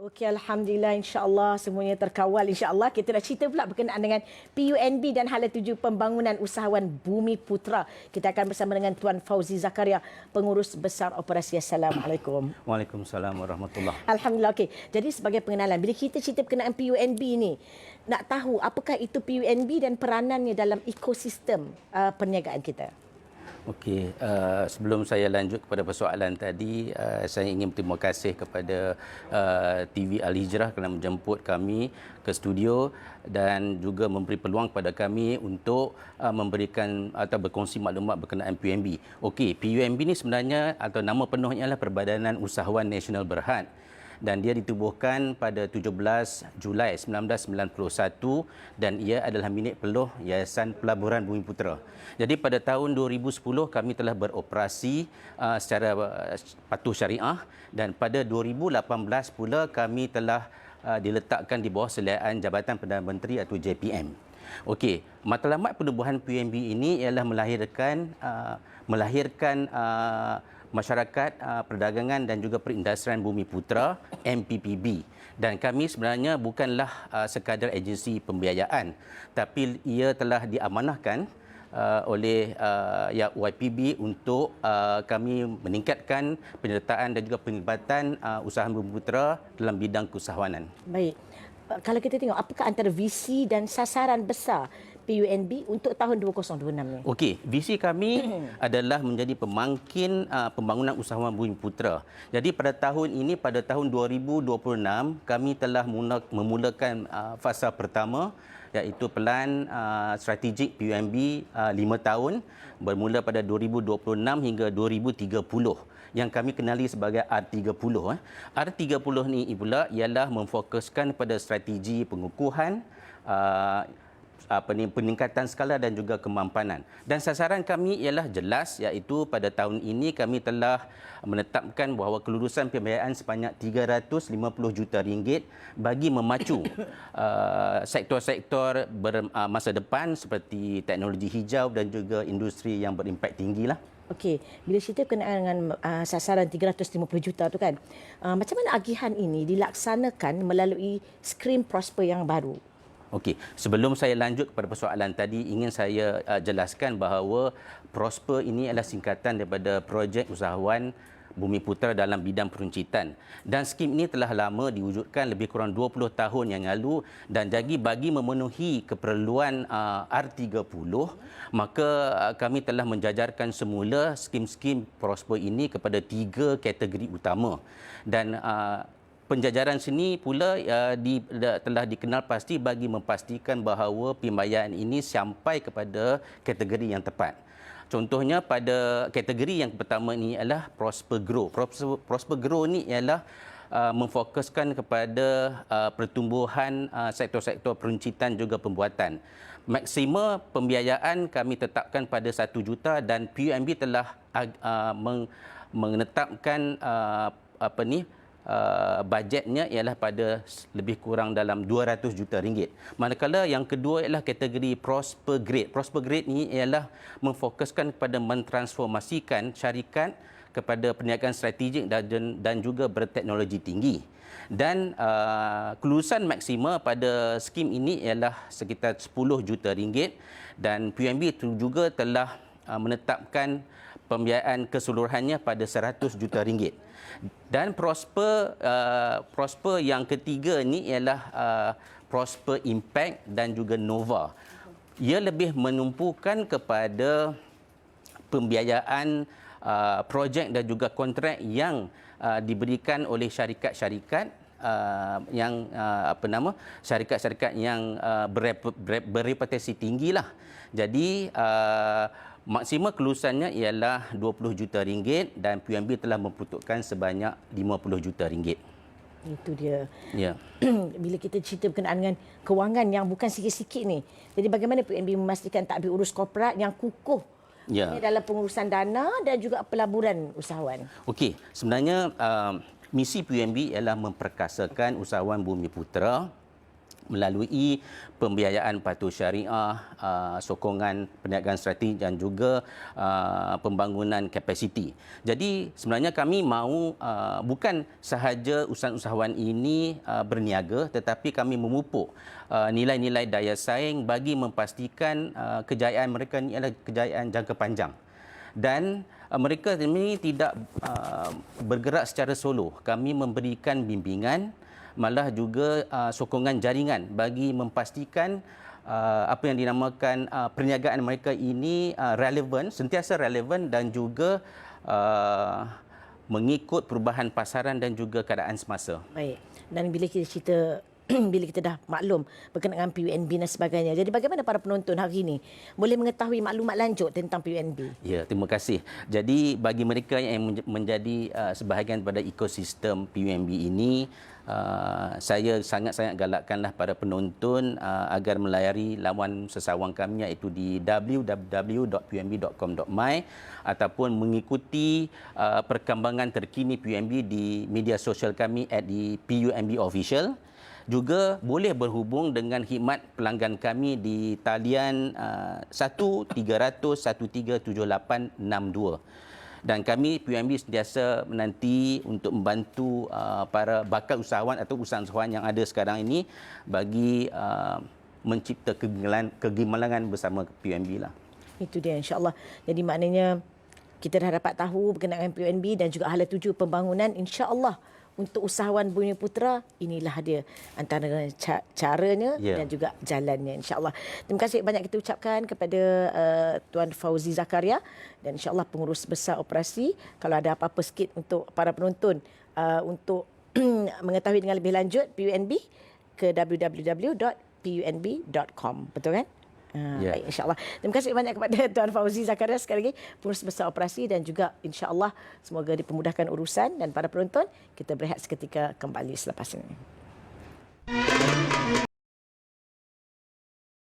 Okey, Alhamdulillah, insya-Allah semuanya terkawal, insya-Allah. Kita dah cerita pula berkenaan dengan PUNB dan hala tuju pembangunan usahawan Bumi Putra. Kita akan bersama dengan Tuan Fauzi Zakaria, Pengurus Besar Operasi. Assalamualaikum. Waalaikumsalam warahmatullahi. Alhamdulillah. Okey. Jadi sebagai pengenalan, bila kita cerita berkenaan PUNB ni, nak tahu apakah itu PUNB dan peranannya dalam ekosistem perniagaan kita? Okey, sebelum saya lanjut kepada persoalan tadi, saya ingin berterima kasih kepada TV Al-Hijrah kerana menjemput kami ke studio dan juga memberi peluang kepada kami untuk memberikan atau berkongsi maklumat berkenaan PUNB. Okey, PUNB ni sebenarnya atau nama penuhnya adalah Perbadanan Usahawan Nasional Berhad. Dan dia ditubuhkan pada 17 Julai 1991 dan ia adalah milik peluh Yayasan Pelaburan Bumi Putra. Jadi pada tahun 2010 kami telah beroperasi secara patuh syariah dan pada 2018 pula kami telah diletakkan di bawah seliaan Jabatan Perdana Menteri atau JPM. Okey, matlamat penubuhan PUNB ini ialah melahirkan Masyarakat Perdagangan dan juga Perindustrian Bumi Putra MPPB, dan kami sebenarnya bukanlah sekadar agensi pembiayaan, tapi ia telah diamanahkan oleh YPB untuk kami meningkatkan penyertaan dan juga penglibatan usahawan Bumi Putra dalam bidang keusahawanan. Baik. Kalau kita tengok apakah antara visi dan sasaran besar PUNB untuk tahun 2026 ni? Okey, visi kami adalah menjadi pemangkin pembangunan usahawan Bumi Putra. Jadi pada tahun ini, pada tahun 2026, kami telah memulakan fasa pertama, iaitu pelan strategik PUNB 5 tahun bermula pada 2026 hingga 2030 yang kami kenali sebagai R30. R30 ni pula ialah memfokuskan pada strategi pengukuhan, peningkatan skala dan juga kemampanan. Dan sasaran kami ialah jelas, iaitu pada tahun ini kami telah menetapkan bahawa kelulusan pembiayaan sebanyak 350 juta ringgit bagi memacu sektor-sektor masa depan seperti teknologi hijau dan juga industri yang berimpak tinggilah. Okey, bila cerita berkenaan dengan sasaran 350 juta tu kan, macam mana agihan ini dilaksanakan melalui skrim Prosper yang baru? Okey, sebelum saya lanjut kepada persoalan tadi, ingin saya jelaskan bahawa Prosper ini adalah singkatan daripada Projek Usahawan Bumi Putra dalam bidang peruncitan. Dan skim ini telah lama diwujudkan, lebih kurang 20 tahun yang lalu, dan bagi memenuhi keperluan R30, maka kami telah menjajarkan semula skim-skim Prosper ini kepada 3 kategori utama. Dan penjajaran sini pula telah dikenal pasti bagi memastikan bahawa pembiayaan ini sampai kepada kategori yang tepat. Contohnya pada kategori yang pertama ini adalah Prosper Grow. Prosper Grow ini ialah memfokuskan kepada pertumbuhan sektor-sektor peruncitan juga pembuatan. Maksima pembiayaan kami tetapkan pada 1 juta dan PUNB telah menetapkan bajetnya ialah pada lebih kurang dalam 200 juta ringgit. Manakala yang kedua ialah kategori Prosper Grade. Prosper Grade ini ialah memfokuskan kepada mentransformasikan syarikat kepada perniagaan strategik dan juga berteknologi tinggi. Dan kelulusan maksima pada skim ini ialah sekitar 10 juta ringgit, dan PUNB juga telah menetapkan pembiayaan keseluruhannya pada 100 juta ringgit. Dan Prosper yang ketiga ni ialah Prosper Impact dan juga Nova. Ia lebih menumpukan kepada pembiayaan projek dan juga kontrak yang diberikan oleh syarikat-syarikat syarikat-syarikat yang berreputasi tinggilah. Jadi maksima kelulusannya ialah 20 juta ringgit dan PUNB telah memperuntukkan sebanyak 50 juta ringgit. Itu dia. Ya. Bila kita cerita berkenaan dengan kewangan yang bukan sikit-sikit ni. Jadi bagaimana PUNB memastikan takbir urus korporat yang kukuh dalam pengurusan dana dan juga pelaburan usahawan? Okey, sebenarnya misi PUNB ialah memperkasakan usahawan Bumi Putra melalui pembiayaan patuh syariah, sokongan perniagaan strategi dan juga pembangunan kapasiti. Jadi sebenarnya kami mahu bukan sahaja usahawan ini berniaga, tetapi kami memupuk nilai-nilai daya saing bagi memastikan kejayaan mereka ini adalah kejayaan jangka panjang. Dan mereka ini tidak bergerak secara solo. Kami memberikan bimbingan, malah juga sokongan jaringan bagi memastikan apa yang dinamakan perniagaan mereka ini relevan, sentiasa relevan dan juga mengikut perubahan pasaran dan juga keadaan semasa. Baik. Dan bila kita cerita bila kita dah maklum berkenaan PUNB dan sebagainya. Jadi bagaimana para penonton hari ini boleh mengetahui maklumat lanjut tentang PUNB? Ya, terima kasih. Jadi bagi mereka yang menjadi sebahagian daripada ekosistem PUNB ini, saya sangat-sangat galakkanlah para penonton agar melayari laman sesawang kami iaitu di www.punb.com.my ataupun mengikuti perkembangan terkini PUNB di media sosial kami di PUNB Official. Juga boleh berhubung dengan khidmat pelanggan kami di talian 1300-137862. Dan kami PUNB sentiasa menanti untuk membantu para bakal usahawan atau usahawan yang ada sekarang ini bagi mencipta kegemilangan bersama PUNB lah. Itu dia, insya-Allah. Jadi maknanya kita dah dapat tahu berkenaan PUNB dan juga hala tuju pembangunan, insya-Allah untuk usahawan Bumi Putra, inilah dia antara caranya dan juga jalannya, insya-Allah. Terima kasih banyak kita ucapkan kepada Tuan Fauzi Zakaria dan insya-Allah pengurus besar operasi. Kalau ada apa-apa sikit untuk para penonton untuk mengetahui dengan lebih lanjut PUNB, ke www.punb.com. Betul kan? Baik, insya-Allah. Terima kasih banyak kepada Tuan Fauzi Zakaria sekali lagi, pengurus besar operasi, dan juga insya-Allah semoga dipermudahkan urusan. Dan para penonton, kita berehat seketika, kembali selepas ini.